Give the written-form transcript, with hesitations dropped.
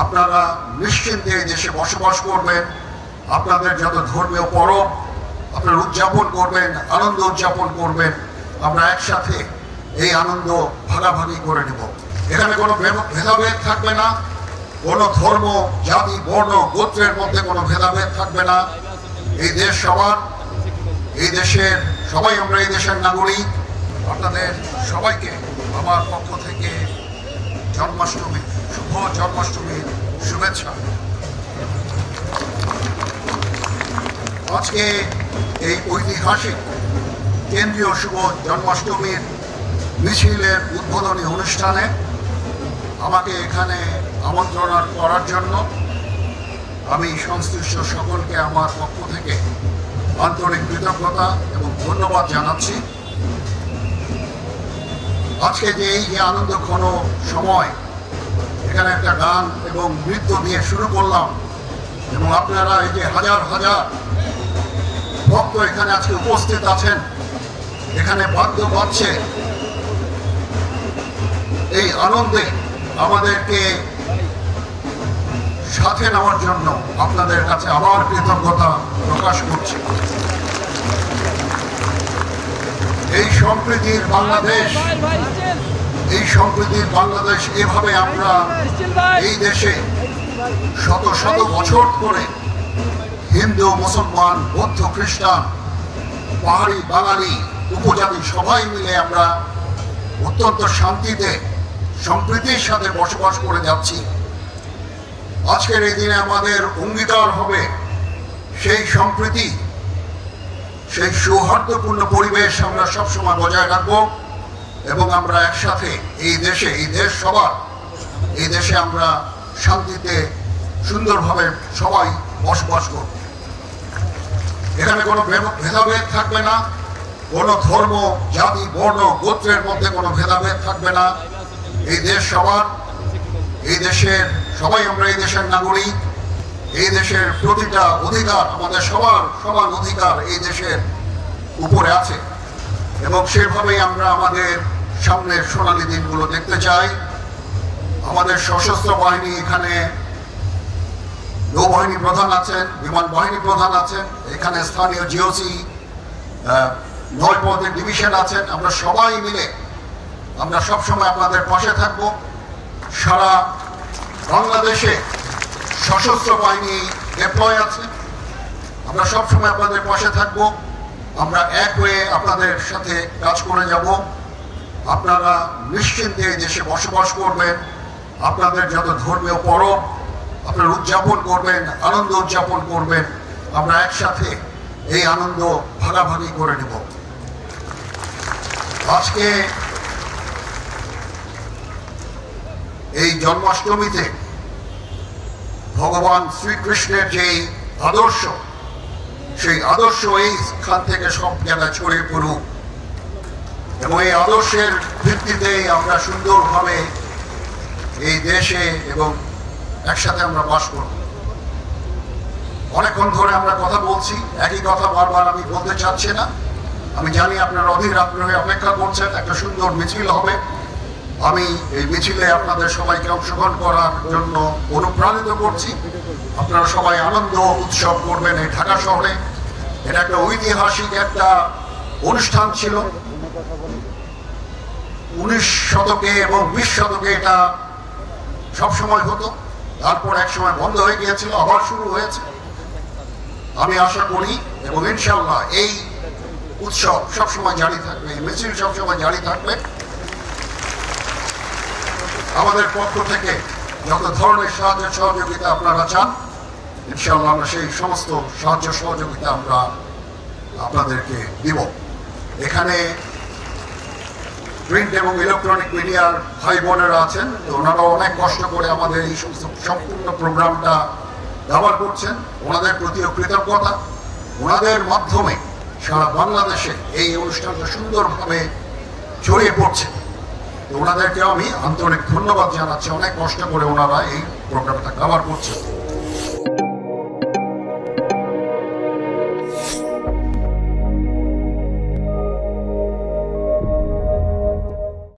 আপনারা নিশ্চিন্তে এই দেশে বসবাস করবেন। আপনাদের যত ধর্মীয় পরব আপনারা উদযাপন করবেন, আনন্দ উদযাপন করবেন। আমরা একসাথে এই আনন্দ ভাগাভাগি করে নেব। এখানে কোনো ভেদাভেদ থাকবে না, কোনো ধর্ম, জাতি, বর্ণ, গোত্রের মধ্যে কোনো ভেদাভেদ থাকবে না। এই দেশ সবার, এই দেশের সবাই, আমরা এই দেশের নাগরিক। আপনাদের সবাইকে আমার পক্ষ থেকে জন্মাষ্টমী, শুভ জন্মাষ্টমীর শুভেচ্ছা। আজকে এই ঐতিহাসিক কেন্দ্রীয় শুভ জন্মাষ্টমীর মিছিলের উদ্বোধনী অনুষ্ঠানে আমাকে এখানে আমন্ত্রণ করার জন্য আমি সংশ্লিষ্ট সকলকে আমার পক্ষ থেকে আন্তরিক কৃতজ্ঞতা এবং ধন্যবাদ জানাচ্ছি। আজকে যে এই যে আনন্দঘন সময়, এখানে একটা গান এবং নৃত্য দিয়ে শুরু করলাম এবং আপনারা এই যে হাজার হাজার ভক্ত এখানে আজকে উপস্থিত আছেন, এখানে বাদ্য বাজছে, এই আনন্দে আমাদেরকে সাথে নেওয়ার জন্য আপনাদের কাছে আবার কৃতজ্ঞতা প্রকাশ করছি। এই সম্প্রীতির বাংলাদেশ, এই সম্প্রীতির বাংলাদেশ, এভাবে আমরা এই দেশে শত শত বছর ধরে হিন্দু, মুসলমান, বৌদ্ধ, খ্রিস্টান, পাহাড়ি, বাঙালি, উপজাতি সবাই মিলে আমরা অত্যন্ত শান্তিতে সম্প্রীতির সাথে বসবাস করে যাচ্ছি। আজকের এই দিনে আমাদের অঙ্গীকার হবে সেই সম্প্রীতি, সেই সৌহার্দ্যপূর্ণ পরিবেশ আমরা সবসময় বজায় রাখবো এবং আমরা একসাথে এই দেশে, এই দেশ সবার, এই দেশে আমরা শান্তিতে সুন্দরভাবে সবাই বসবাস করব। এখানে কোনো ভেদাভেদ থাকবে না, কোনো ধর্ম, জাতি, বর্ণ, গোত্রের মধ্যে কোনো ভেদাভেদ থাকবে না। এই দেশ সবার, এই দেশের সবাই, আমরা এই দেশের নাগরিক। এই দেশের প্রতিটা অধিকার, আমাদের সবার সমান অধিকার এই দেশের উপরে আছে এবং সেভাবেই আমরা আমাদের সামনের সোনালী দিনগুলো দেখতে চাই। আমাদের সশস্ত্র বাহিনী, এখানে নৌবাহিনী প্রধান আছেন, বিমান বাহিনী প্রধান আছেন, এখানে স্থানীয় জিওসি, নৌপথের ডিভিশন আছেন। আমরা সবাই মিলে আমরা সবসময় আপনাদের পাশে থাকবো। সারা বাংলাদেশে সশস্ত্র বাহিনী ডেপ্লয় আছে, আমরা সবসময় আপনাদের পাশে থাকবো। আমরা এক হয়ে আপনাদের সাথে কাজ করে যাব। আপনারা নিশ্চিন্তে এই দেশে বসবাস করবেন। আপনাদের যত ধর্মীয় পরব আপনারা উদযাপন করবেন, আনন্দ উদযাপন করবেন। আমরা একসাথে এই আনন্দ ভাগাভাগি করে নেব। আজকে এই জন্মাষ্টমীতে ভগবান শ্রীকৃষ্ণের যে আদর্শ, সেই আদর্শ এইখান থেকে সব জায়গায় ছড়িয়ে পড়ুক এবং এই আদর্শের ভিত্তিতে আমরা সুন্দরভাবে এই দেশে এবং একসাথে আমরা বাস করব। অনেকক্ষণ ধরে আমরা কথা বলছি, একই কথা বারবার আমি বলতে চাচ্ছি না। আমি জানি আপনারা অধীর আগ্রহে অপেক্ষা করছেন, একটা সুন্দর মিছিল হবে। আমি এই মিছিলে আপনাদের সবাইকে অংশগ্রহণ করার জন্য অনুপ্রাণিত করছি। আপনারা সবাই আনন্দ উৎসব করবেন এই ঢাকা শহরে। এটা একটা ঐতিহাসিক একটা অনুষ্ঠান ছিল। 19 শতকে এবং 20 শতকে এটা সবসময় হতো, তারপর এক সময় বন্ধ হয়ে গিয়েছিল, আবার শুরু হয়েছে। আমি আশা করি এবং ইনশাআল্লাহ এই উৎসব সবসময় জারি থাকবে, এই মিছিল সবসময় জারি থাকবে। আমাদের পক্ষ থেকে যত ধরনের সাহায্য সহযোগিতা আপনারা চান, ইনশাআল্লাহ আমরা সেই সমস্ত সাহায্য সহযোগিতা আমরা আপনাদেরকে দিব। এখানে প্রিন্ট এবং ইলেকট্রনিক মিডিয়ার ভাই বোনেরা আছেন, তো ওনারা অনেক কষ্ট করে আমাদের এই সমস্ত সম্পূর্ণ প্রোগ্রামটা ব্যবহার করছেন। ওনাদের প্রতিও কৃতজ্ঞতা। ওনাদের মাধ্যমে সারা বাংলাদেশে এই অনুষ্ঠানটা সুন্দরভাবে ছড়িয়ে পড়ছে। তো ওনাদেরকে আমি আন্তরিক ধন্যবাদ জানাচ্ছি। অনেক কষ্ট করে ওনারা এই প্রোগ্রামটা কভার করছেন।